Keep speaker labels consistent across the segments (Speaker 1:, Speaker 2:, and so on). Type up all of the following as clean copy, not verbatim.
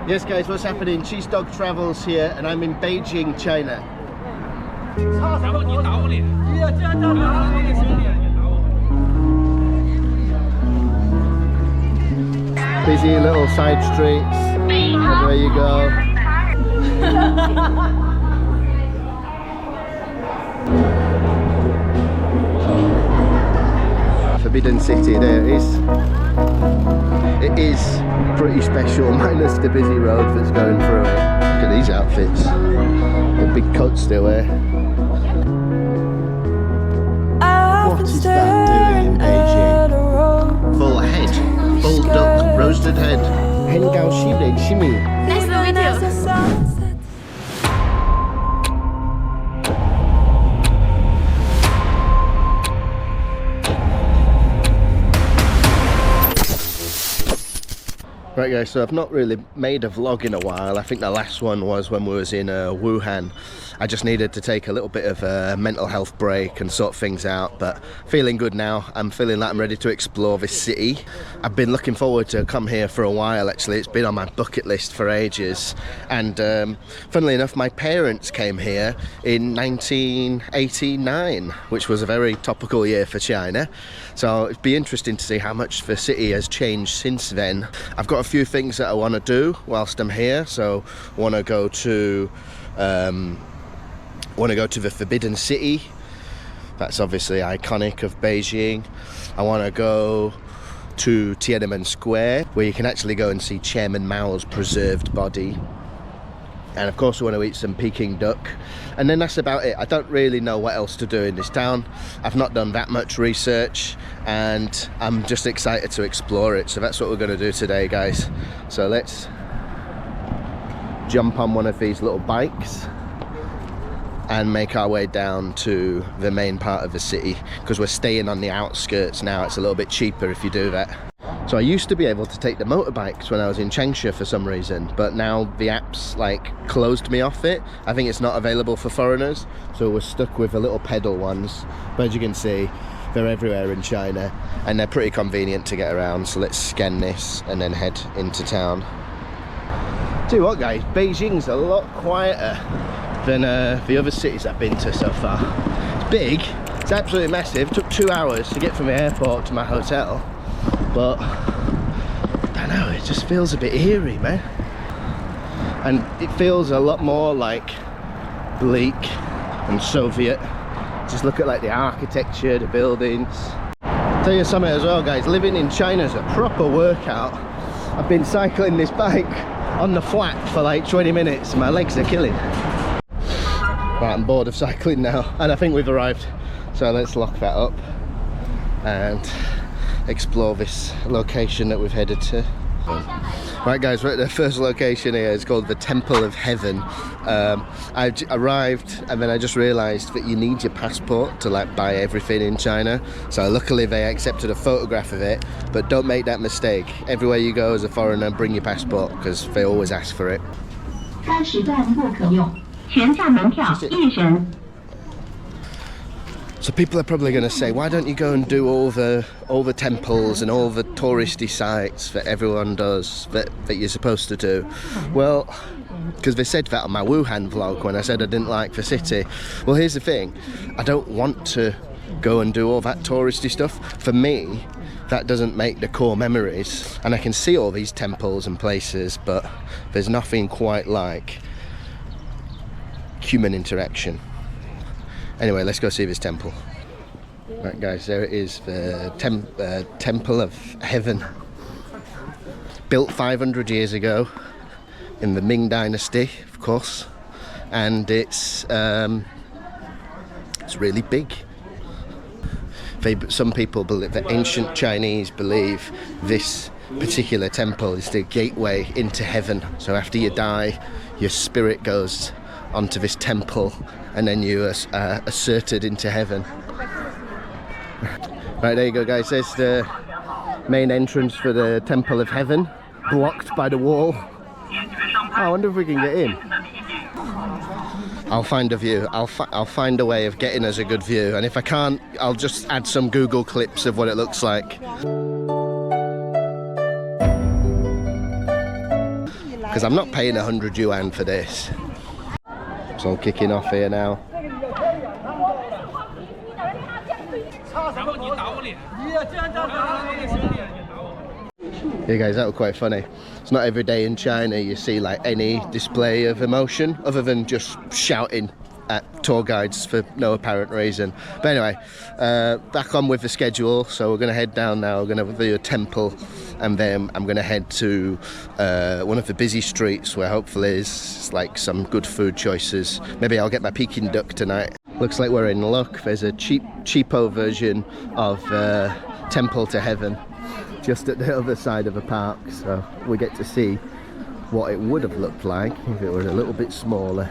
Speaker 1: Yes guys, what's happening? CheesedogTravels here and I'm in Beijing, China. Busy little side streets, everywhere you go. Forbidden City, there it is. It is pretty special, minus the busy road that's going through it. Look at these outfits, the big coats they wear. What is that doing in Beijing? Full head, full duck, roasted head. Hen gao xi shimi.
Speaker 2: Nice to meet you.
Speaker 1: Right guys, so I've not really made a vlog in a while. I think the last one was when we was in Wuhan. I just needed to take a little bit of a mental health break and sort things out, but feeling good now. I'm feeling like I'm ready to explore this city. I've been looking forward to come here for a while actually. It's been on my bucket list for ages, and funnily enough my parents came here in 1989, which was a very topical year for China, so it'd be interesting to see how much the city has changed since then. I've got a few things that I want to do whilst I'm here, so I want to go to the Forbidden City. That's obviously iconic of Beijing. I want to go to Tiananmen Square, where you can actually go and see Chairman Mao's preserved body. And of course I want to eat some Peking duck. And then that's about it. I don't really know what else to do in this town. I've not done that much research and I'm just excited to explore it. So that's what we're going to do today, guys. So let's jump on one of these little bikes and make our way down to the main part of the city, because we're staying on the outskirts now. It's a little bit cheaper if you do that. So I used to be able to take the motorbikes when I was in Changsha for some reason, but now the apps like closed me off it. I think it's not available for foreigners, so we're stuck with the little pedal ones. But as you can see, they're everywhere in China and they're pretty convenient to get around. So let's scan this and then head into town. Tell you what guys, Beijing's a lot quieter than the other cities I've been to so far. It's big, it's absolutely massive. It took 2 hours to get from the airport to my hotel, but I don't know, it just feels a bit eerie, man. And it feels a lot more like bleak and Soviet. Just look at like the architecture, the buildings. I'll tell you something as well guys, living in China is a proper workout. I've been cycling this bike on the flat for like 20 minutes and my legs are killing. Right, I'm bored of cycling now and I think we've arrived. So let's lock that up and explore this location that we've headed to. Right guys, we're at the first location here. It's called the Temple of Heaven. I arrived and then I just realised that you need your passport to like buy everything in China. So luckily they accepted a photograph of it, but don't make that mistake. Everywhere you go as a foreigner, bring your passport because they always ask for it. So people are probably going to say, why don't you go and do all the temples and all the touristy sites that everyone does, that you're supposed to do? Well, because they said that on my Wuhan vlog when I said I didn't like the city. Well, here's the thing, I don't want to go and do all that touristy stuff. For me, that doesn't make the core memories. And I can see all these temples and places, but there's nothing quite like human interaction. Anyway, let's go see this temple. Right guys, there it is, the Temple of Heaven. Built 500 years ago in the Ming Dynasty, of course, and it's really big. Some people believe, the ancient Chinese believe this particular temple is the gateway into heaven. So after you die, your spirit goes onto this temple and then you are asserted into heaven. Right, there you go guys, there's the main entrance for the Temple of Heaven, blocked by the wall. Oh, I wonder if we can get in. I'll find a view. I'll find a way of getting us a good view, and if I can't, I'll just add some Google clips of what it looks because I'm not paying 100 yuan for this. It's all kicking off here now. Yeah guys, that was quite funny. It's not every day in China you see like any display of emotion other than just shouting at tour guides for no apparent reason. But anyway, back on with the schedule. So we're going to head down now. We're going to do a temple, and then I'm going to head to one of the busy streets where hopefully is like some good food choices. Maybe I'll get my Peking duck tonight. Looks like we're in luck. There's a cheapo version of Temple to Heaven just at the other side of the park, so we get to see what it would have looked like if it were a little bit smaller.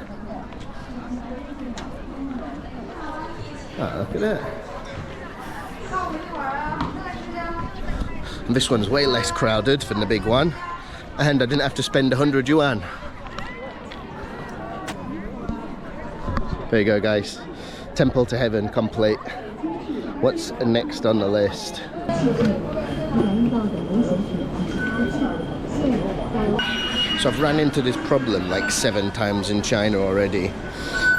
Speaker 1: Oh, look at that. And this one's way less crowded than the big one, and I didn't have to spend 100 yuan. There you go guys, Temple to Heaven complete. What's next on the list? So I've ran into this problem like 7 times in China already.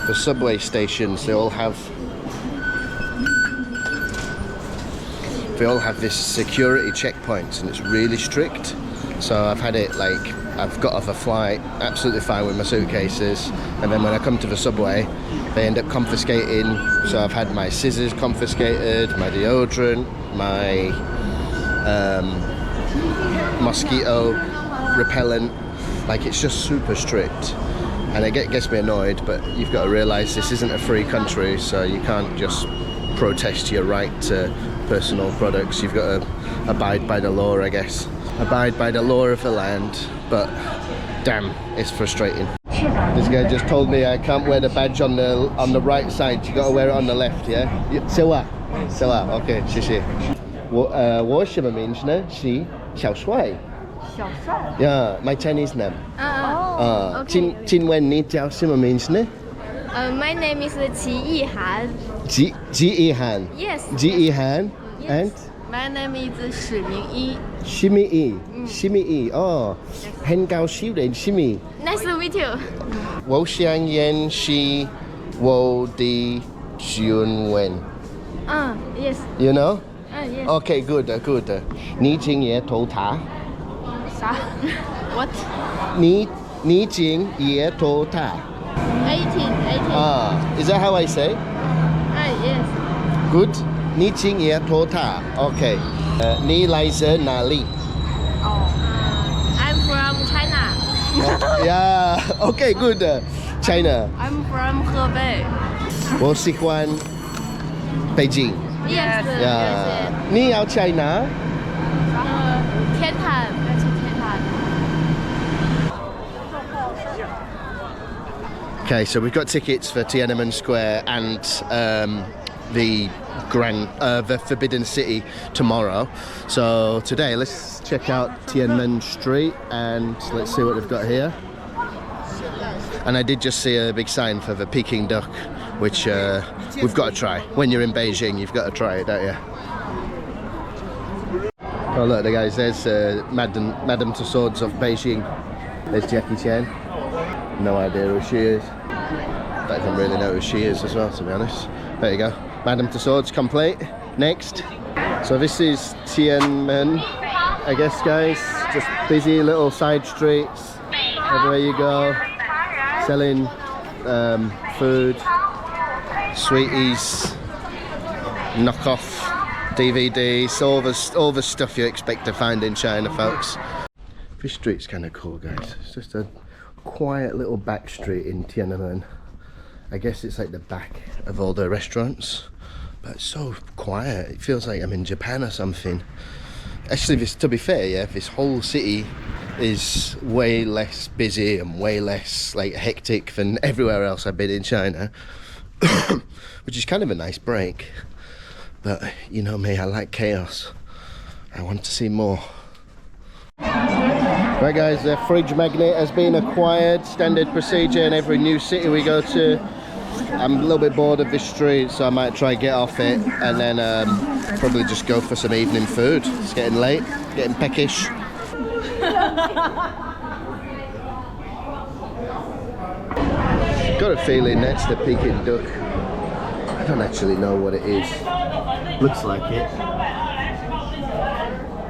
Speaker 1: The subway stations, they all have this security checkpoints, and it's really strict. So I've had it like, I've got off a flight absolutely fine with my suitcases, and then when I come to the subway they end up confiscating. So I've had my scissors confiscated, my deodorant, my mosquito repellent. Like, it's just super strict, and it gets me annoyed, but you've got to realise this isn't a free country, so you can't just protest your right to personal products. You've got to abide by the law, I guess. Abide by the law of the land, but damn, it's frustrating. This guy just told me I can't wear the badge on the right side. You got to wear it on the left, yeah? Sewa, okay, 谢谢。我什么名字呢？是小帅。小帅。Yeah, my Chinese name. Okay. 请问你叫什么名字呢
Speaker 2: ？My name is Qianmen.
Speaker 1: Qianmen.
Speaker 2: Yes.
Speaker 1: Qianmen. And
Speaker 2: my name is 史明一。
Speaker 1: 史明一，史明一，哦，很高兴认识你。
Speaker 2: Nice to meet you.
Speaker 1: 我想认识我的中文。
Speaker 2: Yes.
Speaker 1: You know?
Speaker 2: Yes.
Speaker 1: Okay, good. 你今年多大？
Speaker 2: 啥 ？What?
Speaker 1: 你今年多大
Speaker 2: ？18.
Speaker 1: Is that how I say?
Speaker 2: Yes.
Speaker 1: Good. 你今年多大 ？Okay. 你来自哪里
Speaker 2: ？I'm from China.
Speaker 1: Yeah. Okay. Good. China.
Speaker 2: I'm from Hebei.
Speaker 1: 我喜欢北京。
Speaker 2: Yes.
Speaker 1: Yeah. 你要去哪？
Speaker 2: 天坛，要去天坛。
Speaker 1: Okay, so we've got tickets for Tiananmen Square and the Forbidden City tomorrow. So today, let's check out Tiananmen Street and let's see what they've got here. And I did just see a big sign for the Peking duck, which we've got to try. When you're in Beijing, you've got to try it, don't you? Oh look, the guys, there's Madame Tussauds of Beijing. There's Jackie Chan. No idea who she is. Don't even really know who she is as well, to be honest. There you go. Madame Tussauds complete. Next. So this is Tiananmen, I guess, guys. Just busy little side streets. Everywhere you go. Selling food, sweeties, knockoff DVDs, all the stuff you expect to find in China, folks. This street's kind of cool, guys. It's just a quiet little back street in Tiananmen. I guess it's like the back of all the restaurants, but it's so quiet. It feels like I'm in Japan or something. Actually, to be fair, yeah, this whole city is way less busy and way less like hectic than everywhere else I've been in China, which is kind of a nice break. But you know me, I like chaos. I want to see more. Right guys, the fridge magnet has been acquired. Standard procedure in every new city we go to. I'm a little bit bored of this street, so I might try get off it and then probably just go for some evening food. It's getting late, getting peckish. got a feeling that's the Peking duck. I don't actually know what it is. Looks like it.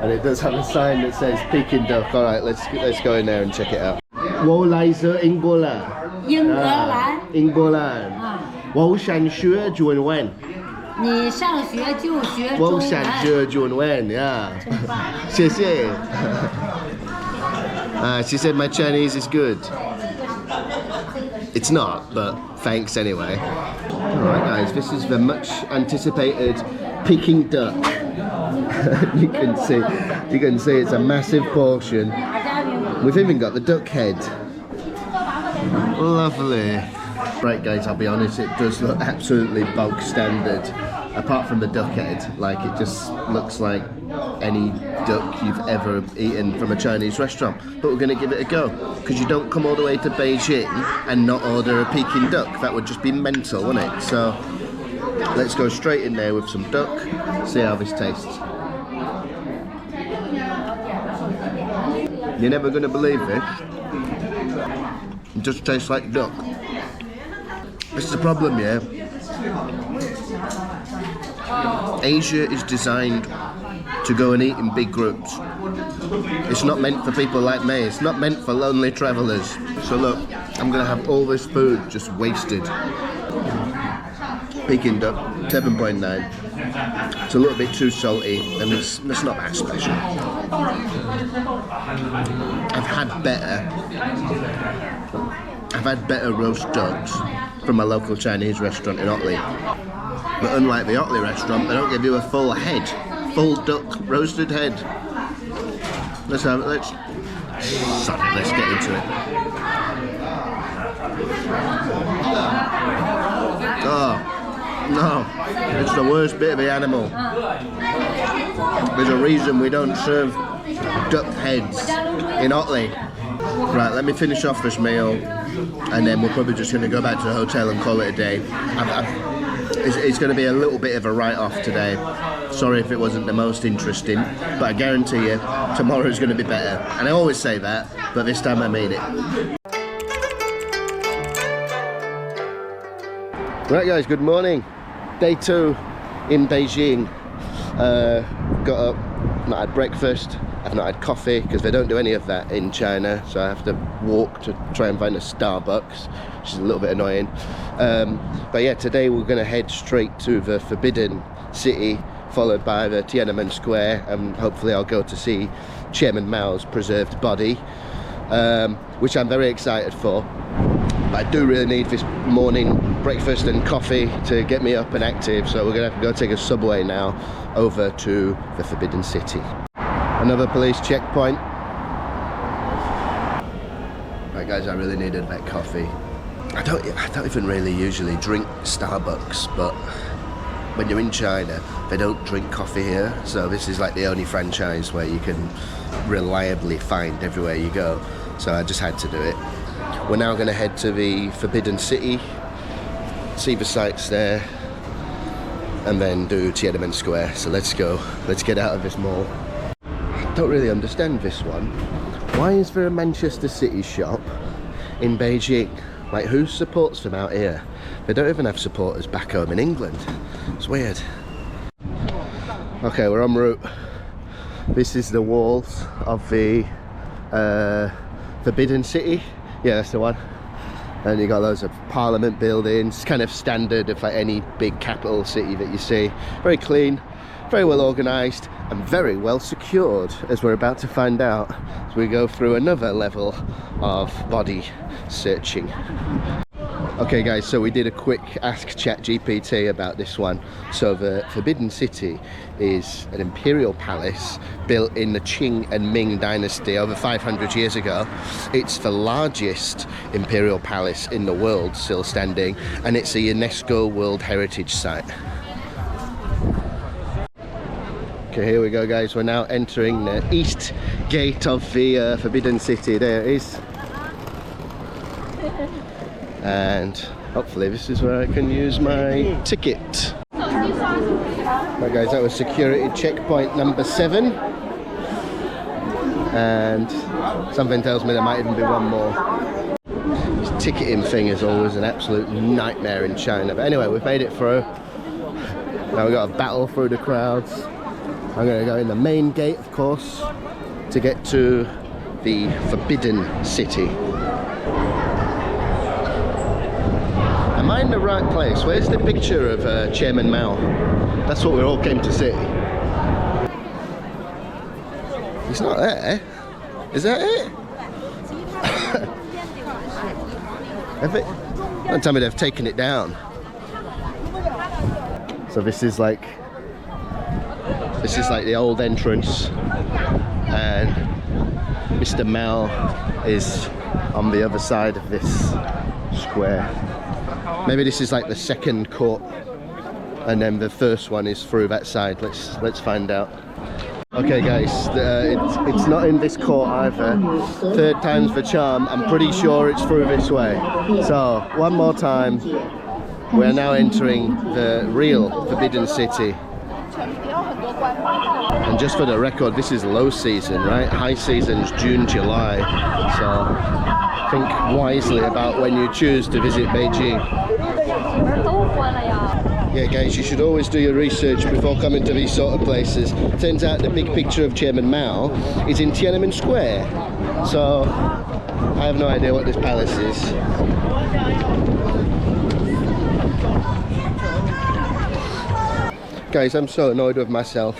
Speaker 1: And it does have a sign that says Peking duck. Alright, let's go in there and check it out. Wo lai ze in Bolan. In Bolan. Wo shan xue juan wen.
Speaker 3: 你上学就学中
Speaker 1: Wo
Speaker 3: 文。
Speaker 1: shan xue juan wen, yeah. 谢谢. She said my Chinese is good. It's not, but thanks anyway. Alright guys, this is the much anticipated Peking duck. you can see it's a massive portion. We've even got the duck head. Lovely. Right guys, I'll be honest, it does look absolutely bog standard. Apart from the duck head, like it just looks like any duck you've ever eaten from a Chinese restaurant. But we're going to give it a go, because you don't come all the way to Beijing and not order a Peking duck. That would just be mental, wouldn't it? So let's go straight in there with some duck, see how this tastes. You're never going to believe this. It just tastes like duck. This is the problem, yeah? Asia is designed to go and eat in big groups. It's not meant for people like me. It's not meant for lonely travellers. So look, I'm going to have all this food just wasted. Peking duck, 7.9. It's a little bit too salty, and it's not that special. I've had better roast ducks from a local Chinese restaurant in Otley. But unlike the Otley restaurant, they don't give you a full head, full duck roasted head. Let's get into it. Oh, no, it's the worst bit of the animal. There's a reason we don't serve duck heads in Otley. Right, let me finish off this meal, and then we're probably just going to go back to the hotel and call it a day. It's going to be a little bit of a write-off today. Sorry if it wasn't the most interesting, but I guarantee you, tomorrow's going to be better. And I always say that, but this time I mean it. Right guys, good morning. Day 2 in Beijing. Got up, not had breakfast. I've not had coffee because they don't do any of that in China, so I have to walk to try and find a Starbucks, which is a little bit annoying. But yeah, today we're going to head straight to the Forbidden City, followed by the Tiananmen Square, and hopefully I'll go to see Chairman Mao's preserved body, which I'm very excited for. But I do really need this morning breakfast and coffee to get me up and active, so we're going to have to go take a subway now over to the Forbidden City. Another police checkpoint. Right guys, I really needed that coffee. I don't even really usually drink Starbucks, but when you're in China, they don't drink coffee here, so this is like the only franchise where you can reliably find everywhere you go. So I just had to do it. We're now going to head to the Forbidden City, see the sights there, and then do Tiananmen Square. So let's go. Let's get out of this mall. I don't really understand this one. Why is there a Manchester City shop in Beijing? Like, who supports them out here? They don't even have supporters back home in England. It's weird. Okay, we're en route. This is the walls of the Forbidden City. Yeah, that's the one. And you got loads of Parliament buildings, kind of standard of like any big capital city that you see. Very clean, very well organised, and very well secured, as we're about to find out as we go through another level of body searching. Okay guys, so we did a quick Ask ChatGPT about this one. So the Forbidden City is an imperial palace built in the Qing and Ming dynasty over 500 years ago. It's the largest imperial palace in the world still standing, and it's a UNESCO World Heritage Site. Okay, here we go guys, we're now entering the east gate of the Forbidden City. There it is. And hopefully this is where I can use my ticket. Right guys, that was security checkpoint number 7. And something tells me there might even be one more. It's ticketing thing is always an absolute nightmare in China. But anyway, we've made it through. Now we've got to battle through the crowds. I'm going to go in the main gate, of course, to get to the Forbidden City. Am I in the right place? Where's the picture of Chairman Mao? That's what we all came to see. He's not there. Is that it? Don't tell me they've taken it down. So this is like the old entrance, and Mr. Mao is on the other side of this square. Maybe this is like the second court, and then the first one is through that side. Let's find out. Okay guys, it's not in this court either. Third time's the charm. I'm pretty sure it's through this way. So, one more time. We're now entering the real Forbidden City. And just for the record, this is low season, right? High season's June, July. So, think wisely about when you choose to visit Beijing. Yeah guys, you should always do your research before coming to these sort of places. Turns out the big picture of Chairman Mao is in Tiananmen Square. So, I have no idea what this palace is. Guys, I'm so annoyed with myself.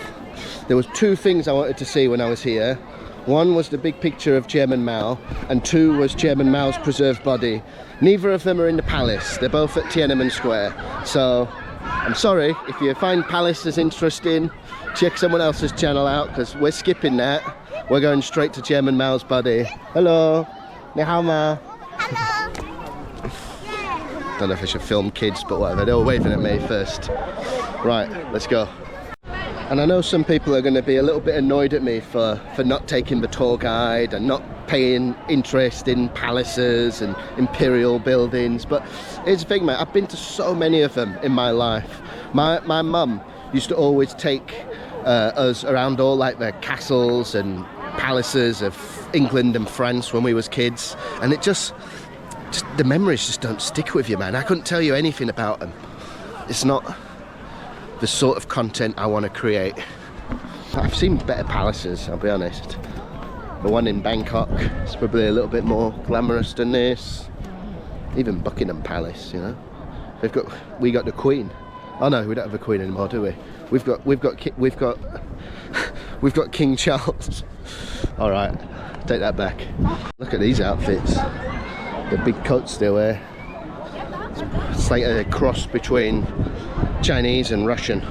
Speaker 1: There was two things I wanted to see when I was here. One was the big picture of Chairman Mao, and two was Chairman Mao's preserved body. Neither of them are in the palace. They're both at Tiananmen Square. So, I'm sorry, if you find palaces interesting, check someone else's channel out, because we're skipping that. We're going straight to Chairman Mao's body. Hello. Ni hao ma.
Speaker 2: Hello.
Speaker 1: Don't know if I should film kids, but whatever. They were waving at me first. Right, let's go. And I know some people are going to be a little bit annoyed at me for not taking the tour guide and not paying interest in palaces and imperial buildings, but here's the thing, mate, I've been to so many of them in my life. My mum used to always take us around all like the castles and palaces of England and France when we was kids, and it just the memories just don't stick with you, man. I couldn't tell you anything about them. It's not the sort of content I want to create. I've seen better palaces, I'll be honest. The one in Bangkok is probably a little bit more glamorous than this. Even Buckingham Palace, you know. We got the Queen. Oh no, we don't have a Queen anymore, do we? We've got King Charles. All right, take that back. Look at these outfits. The big coats they wear. It's like a cross between Chinese and Russian.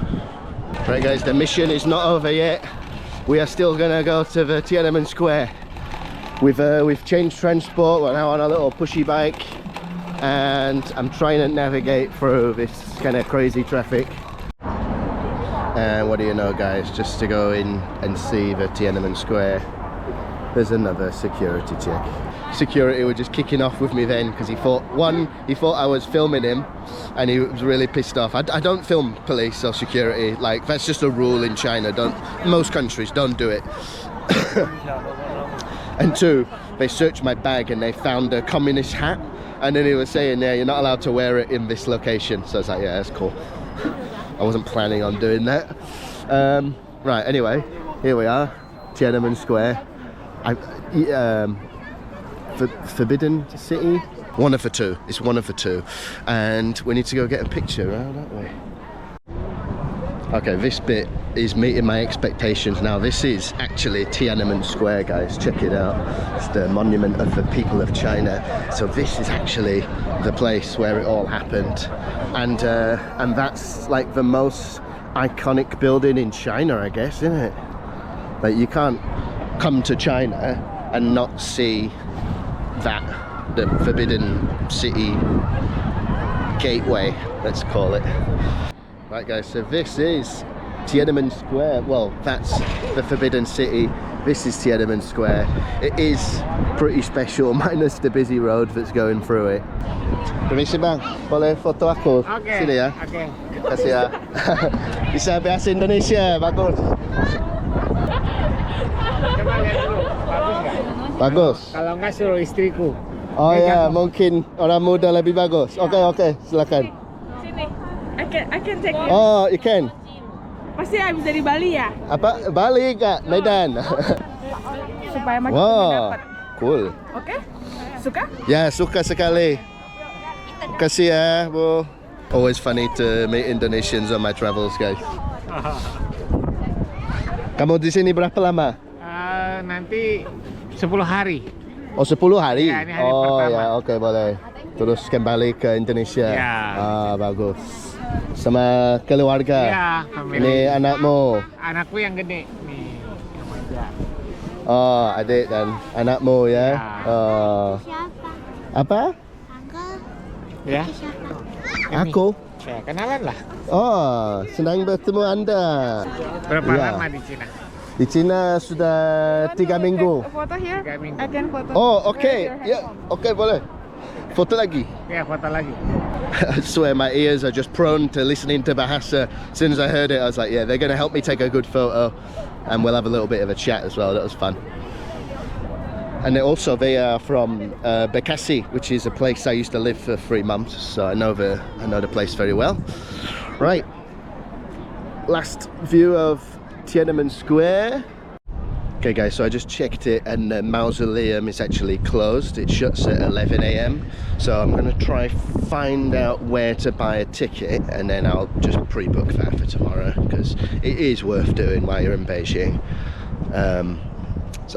Speaker 1: Right guys, the mission is not over yet. We are still gonna go to the Tiananmen Square. We've changed transport. We're now on a little pushy bike, and I'm trying to navigate through this kind of crazy traffic. And what do you know, guys? Just to go in and see the Tiananmen Square, there's another security check. Security were just kicking off with me then, because he thought I was filming him, and he was really pissed off. I don't film police or security, like that's just a rule in China. Most countries don't do it. And two, they searched my bag and they found a communist hat, and then he was saying, yeah, you're not allowed to wear it in this location. So I was like, yeah, that's cool. I wasn't planning on doing that. Right, anyway, here we are, Tiananmen Square. Forbidden City? One of the two. It's one of the two. And we need to go get a picture, don't we? Okay, this bit is meeting my expectations now. This is actually Tiananmen Square, guys. Check it out. It's the monument of the people of China. So this is actually the place where it all happened. And that's like the most iconic building in China, I guess, isn't it? Like, you can't come to China and not see that, the Forbidden City gateway, let's call it. Right guys, so this is Tiananmen Square. Well, that's the Forbidden City. This is Tiananmen Square. It is pretty special, minus the busy road that's going through it. Permisi bang, boleh foto aku?
Speaker 4: Okay.
Speaker 1: Sini ya.
Speaker 4: Okay.
Speaker 1: Terima kasih ya. Bisa bahasa Indonesia, bagus.
Speaker 4: Coba lihat dulu, bagus nggak?
Speaker 1: Bagus.
Speaker 4: Kalau nggak suruh istriku.
Speaker 1: Oh ya, mungkin orang muda lebih bagus. Oke, silakan.
Speaker 4: Sini. I can take you.
Speaker 1: Oh, you can.
Speaker 4: Pasti habis dari Bali ya?
Speaker 1: Apa? Bali Kak, Medan.
Speaker 4: Supaya makin
Speaker 1: Wow,
Speaker 4: dapat.
Speaker 1: cool.
Speaker 4: Oke? Suka?
Speaker 1: Ya, suka sekali. Kasih ya, Bu. Always funny to meet Indonesians on my travels, guys. Kamu di sini berapa lama?
Speaker 5: Nanti 10 hari.
Speaker 1: Oh, 10 hari?
Speaker 5: Ya, ini hari
Speaker 1: oh
Speaker 5: pertama.
Speaker 1: ya, oke boleh. Terus kembali ke Indonesia.
Speaker 5: Ya.
Speaker 1: Bagus. Sama keluarga.
Speaker 5: Iya, family.
Speaker 1: Ini anakmu.
Speaker 5: Anakku yang gede nih, yang manja.
Speaker 1: Oh, adik dan anakmu ya.
Speaker 5: Ya.
Speaker 1: Oh.
Speaker 2: Siapa?
Speaker 1: Apa?
Speaker 2: Uncle.
Speaker 5: Ya.
Speaker 2: Siapa?
Speaker 1: Aku.
Speaker 5: Ya, kenalan lah.
Speaker 1: Oh, senang bertemu Anda.
Speaker 5: Berapa
Speaker 1: Ya.
Speaker 5: lama di Cina?
Speaker 1: Di Cina sudah 3 minggu.
Speaker 4: Foto here?
Speaker 5: 3 minggu.
Speaker 4: I can photo.
Speaker 1: Oh, oke. Ya, oke boleh. Foto lagi.
Speaker 5: Ya, foto lagi.
Speaker 1: I swear my ears are just prone to listening to Bahasa. As soon as I heard it, I was like, yeah, they're going to help me take a good photo. And we'll have a little bit of a chat as well. That was fun. And also they are from Bekasi, which is a place I used to live for 3 months. So I know the place very well. Right. Last view of Tiananmen Square. Okay guys, so I just checked it and the mausoleum is actually closed. It shuts at 11 AM. So I'm going to try find out where to buy a ticket and then I'll just pre-book that for tomorrow because it is worth doing while you're in Beijing.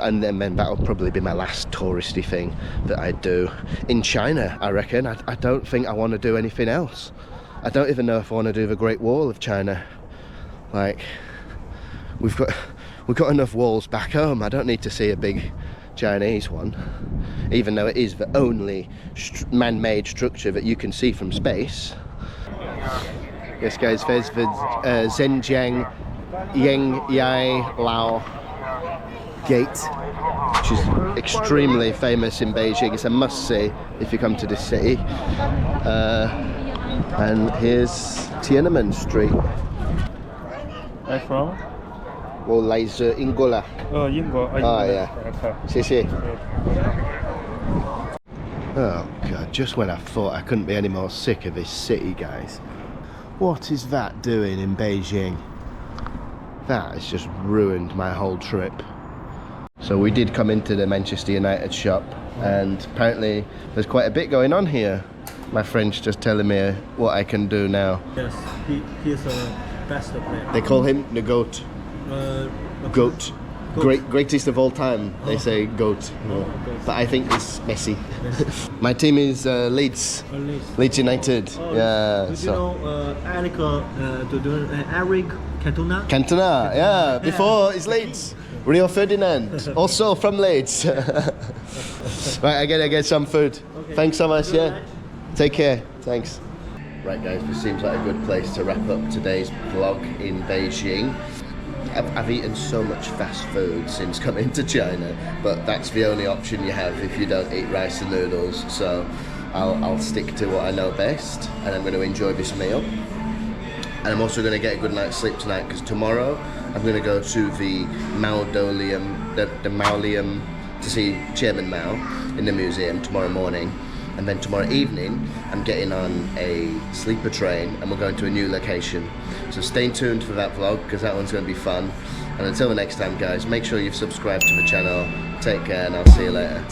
Speaker 1: And then that'll probably be my last touristy thing that I do in China, I reckon. I don't think I want to do anything else. I don't even know if I want to do the Great Wall of China. Like, we've got enough walls back home. I don't need to see a big Chinese one, even though it is the only man-made structure that you can see from space. Yes guys, there's the Zhenjiang Yang Yai Lao Gate, which is extremely famous in Beijing. It's a must-see if you come to this city. And here's Tiananmen Street.
Speaker 6: Where from?
Speaker 1: Well, like Ingola.
Speaker 6: Oh, Yingguo.
Speaker 1: Oh, yeah.
Speaker 6: Okay.
Speaker 1: 谢谢. Oh god, just when I thought I couldn't be any more sick of this city, guys. What is that doing in Beijing? That has just ruined my whole trip. So we did come into the Manchester United shop and apparently there's quite a bit going on here. My friend's just telling me what I can do now.
Speaker 7: Yes, he's a best player.
Speaker 1: They call him the GOAT. Goat. Greatest of all time, they say GOAT. But I think it's Messi. My team is Leeds. Leeds United. Yeah.
Speaker 7: Did you know Eric Cantona?
Speaker 1: Cantona, yeah. Before it's Leeds. Rio Ferdinand, also from Leeds. Right, I gotta get some food.
Speaker 7: Okay.
Speaker 1: Thanks so much, yeah. Take care, thanks. Right guys, this seems like a good place to wrap up today's vlog in Beijing. I've eaten so much fast food since coming to China, but that's the only option you have if you don't eat rice and noodles. So I'll stick to what I know best, and I'm going to enjoy this meal. And I'm also going to get a good night's sleep tonight because tomorrow I'm going to go to the Mausoleum, the Mausoleum, to see Chairman Mao in the museum tomorrow morning. And then tomorrow evening I'm getting on a sleeper train and we're going to a new location. So stay tuned for that vlog because that one's going to be fun. And until the next time guys, make sure you've subscribed to the channel. Take care and I'll see you later.